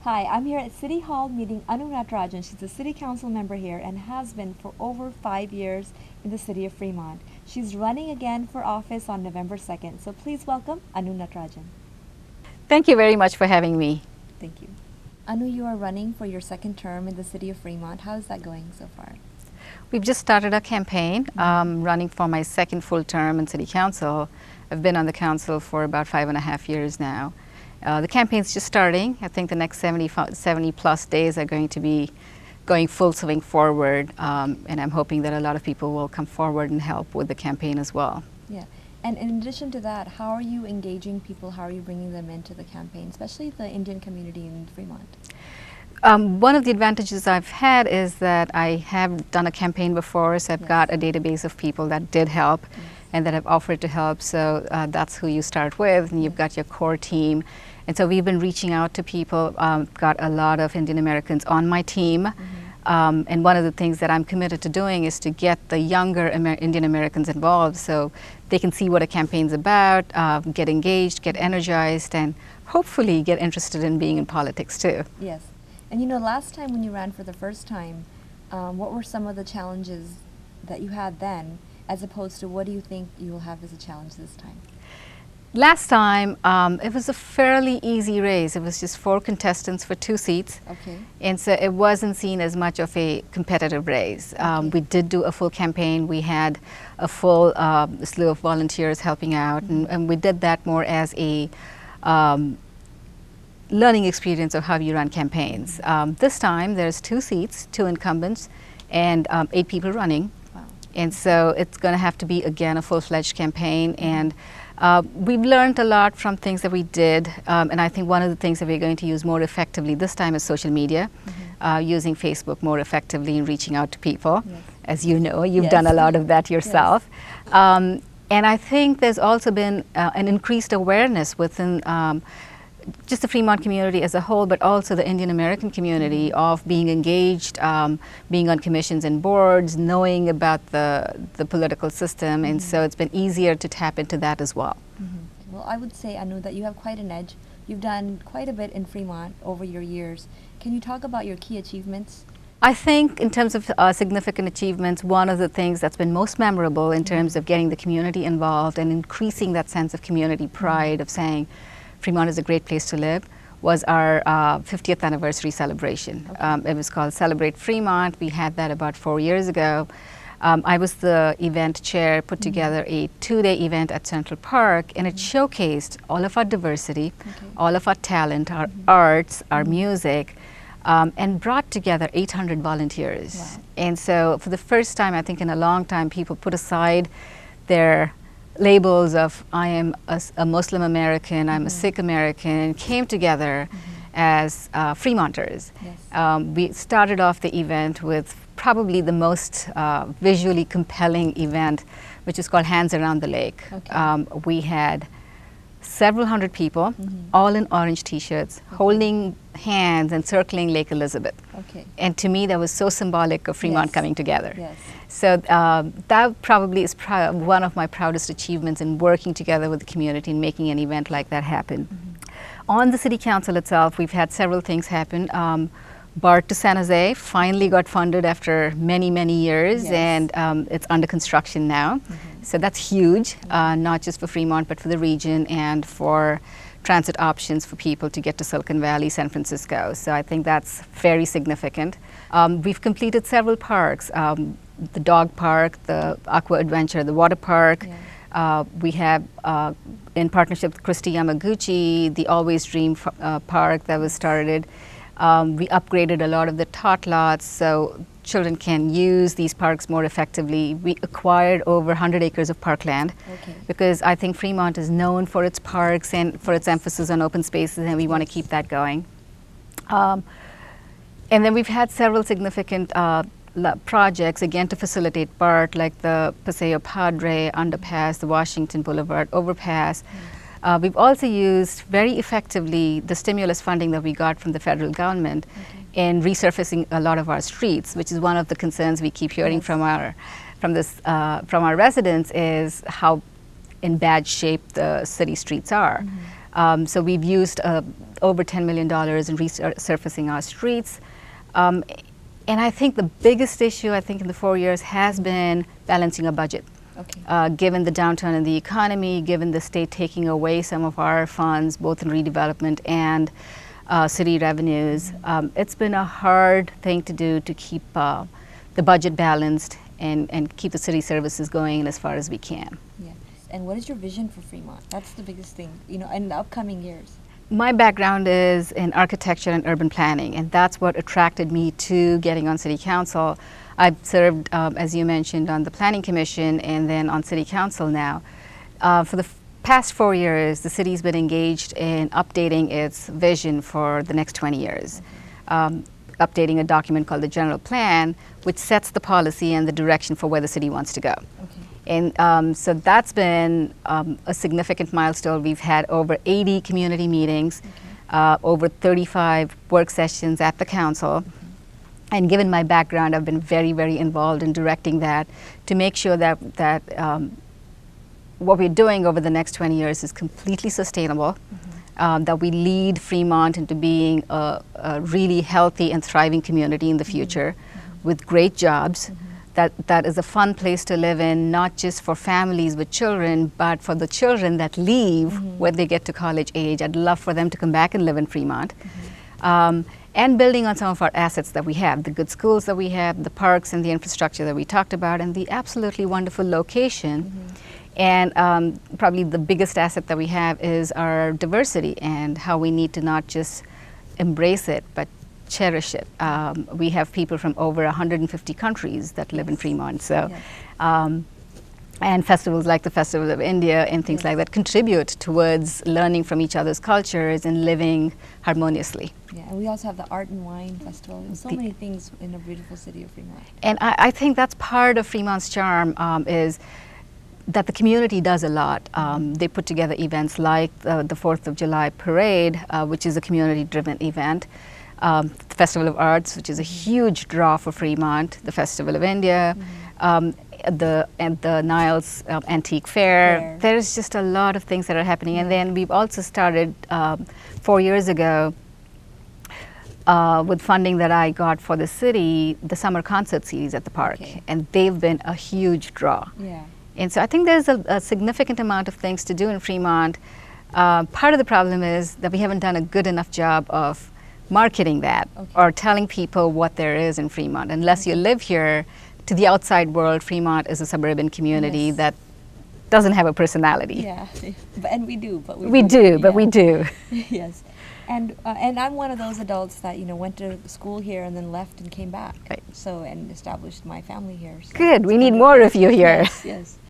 Hi, I'm here at City Hall meeting Anu Natarajan. She's a city council member here and has been for over 5 years in the city of Fremont. She's running again for office on November 2nd. So please welcome Anu Natarajan. Thank you very much for having me. Thank you. Anu, you are running for your second term in the city of Fremont. How is that going so far? We've just started a campaign running for my second full term in City Council. I've been on the council for about 5.5 years now. The campaign's just starting. I think the next 70 plus days are going to be going full swing forward, and I'm hoping that a lot of people will come forward and help with the campaign as well. Yeah, and in addition to that, how are you engaging people? How are you bringing them into the campaign, especially the Indian community in Fremont? One of the advantages I've had is that I have done a campaign before, so I've got a database of people that did help and that have offered to help. So that's who you start with, and you've got your core team. And so we've been reaching out to people, got a lot of Indian Americans on my team. And one of the things that I'm committed to doing is to get the younger Indian Americans involved so they can see what a campaign's about, get engaged, get energized, and hopefully get interested in being in politics too. Yes. And you know, last time when you ran for the first time, what were some of the challenges that you had then, as opposed to what do you think you will have as a challenge this time? Last time, it was a fairly easy race. It was just 4 contestants for 2 seats. Okay. And so it wasn't seen as much of a competitive race. We did do a full campaign. We had a full slew of volunteers helping out, and we did that more as a learning experience of how you run campaigns. This time, there's 2 seats, 2 incumbents, and 8 people running. Wow. And so it's going to have to be, again, a full-fledged campaign. And we've learned a lot from things that we did, and I think one of the things that we're going to use more effectively this time is social media, using Facebook more effectively in reaching out to people. Yes. As you know, you've done a lot of that yourself. And I think there's also been an increased awareness within just the Fremont community as a whole, but also the Indian American community of being engaged, being on commissions and boards, knowing about the political system, and so it's been easier to tap into that as well. Well, I would say, Anu, that you have quite an edge. You've done quite a bit in Fremont over your years. Can you talk about your key achievements? I think in terms of significant achievements, one of the things that's been most memorable in terms of getting the community involved and increasing that sense of community pride of saying, Fremont is a great place to live, was our 50th anniversary celebration. It was called Celebrate Fremont. We had that about 4 years ago. I was the event chair, put together a 2-day event at Central Park, and it showcased all of our diversity, all of our talent, our arts, our music, and brought together 800 volunteers. Wow. And so for the first time, I think in a long time, people put aside their labels of I am a Muslim American, I'm a Sikh American, came together as Fremonters. Yes. We started off the event with probably the most visually compelling event, which is called Hands Around the Lake. Okay. We had several hundred people, all in orange t-shirts, holding hands and circling Lake Elizabeth. Okay. And to me, that was so symbolic of Fremont coming together. Yes. So that probably is one of my proudest achievements in working together with the community and making an event like that happen. On the City Council itself, we've had several things happen. BART to San Jose finally got funded after many, many years, and it's under construction now. So that's huge, not just for Fremont, but for the region and for transit options for people to get to Silicon Valley, San Francisco. So I think that's very significant. We've completed several parks, the dog park, the aqua adventure, the water park. We have, in partnership with Christy Yamaguchi, the Always Dream park that was started. We upgraded a lot of the tot lots so children can use these parks more effectively. We acquired over 100 acres of parkland because I think Fremont is known for its parks and for its emphasis on open spaces, and we want to keep that going. And then we've had several significant projects, again, to facilitate BART, like the Paseo Padre underpass, the Washington Boulevard overpass. We've also used very effectively the stimulus funding that we got from the federal government in resurfacing a lot of our streets, which is one of the concerns we keep hearing from our residents, is how in bad shape the city streets are. So we've used over $10 million in resurfacing our streets. And I think the biggest issue, I think, in the 4 years has been balancing a budget. Okay. Given the downturn in the economy, given the state taking away some of our funds, both in redevelopment and city revenues, it's been a hard thing to do to keep the budget balanced and keep the city services going as far as we can. Yeah. And what is your vision for Fremont? That's the biggest thing, you know, in the upcoming years. My background is in architecture and urban planning, and that's what attracted me to getting on city council. I've served, as you mentioned, on the planning commission and then on city council now. For the past 4 years, the city's been engaged in updating its vision for the next 20 years. Updating a document called the general plan, which sets the policy and the direction for where the city wants to go. Okay. And so that's been a significant milestone. We've had over 80 community meetings, over 35 work sessions at the council. And given my background, I've been very, very involved in directing that to make sure that what we're doing over the next 20 years is completely sustainable, that we lead Fremont into being a really healthy and thriving community in the future with great jobs. That is a fun place to live in, not just for families with children, but for the children that leave when they get to college age. I'd love for them to come back and live in Fremont. And building on some of our assets that we have, the good schools that we have, the parks and the infrastructure that we talked about, and the absolutely wonderful location. And probably the biggest asset that we have is our diversity and how we need to not just embrace it, but cherish it. We have people from over 150 countries that live in Fremont. So, and festivals like the Festival of India and things like that contribute towards learning from each other's cultures and living harmoniously. Yeah, and we also have the Art and Wine Festival. There's so many things in the beautiful city of Fremont. And I think that's part of Fremont's charm is that the community does a lot. They put together events like the 4th of July Parade, which is a community-driven event. The Festival of Arts, which is a huge draw for Fremont, the Festival of India, the Niles Antique Fair. There's just a lot of things that are happening. And then we've also started 4 years ago with funding that I got for the city, the summer concert series at the park. And they've been a huge draw. And so I think there's a significant amount of things to do in Fremont. Part of the problem is that we haven't done a good enough job of marketing that or telling people what there is in Fremont. Unless you live here, to the outside world, Fremont is a suburban community that doesn't have a personality. Yeah, and we do, but we do. Yes, and I'm one of those adults that went to school here and then left and came back. Right. So and established my family here. So good. We need more of you here. Yes.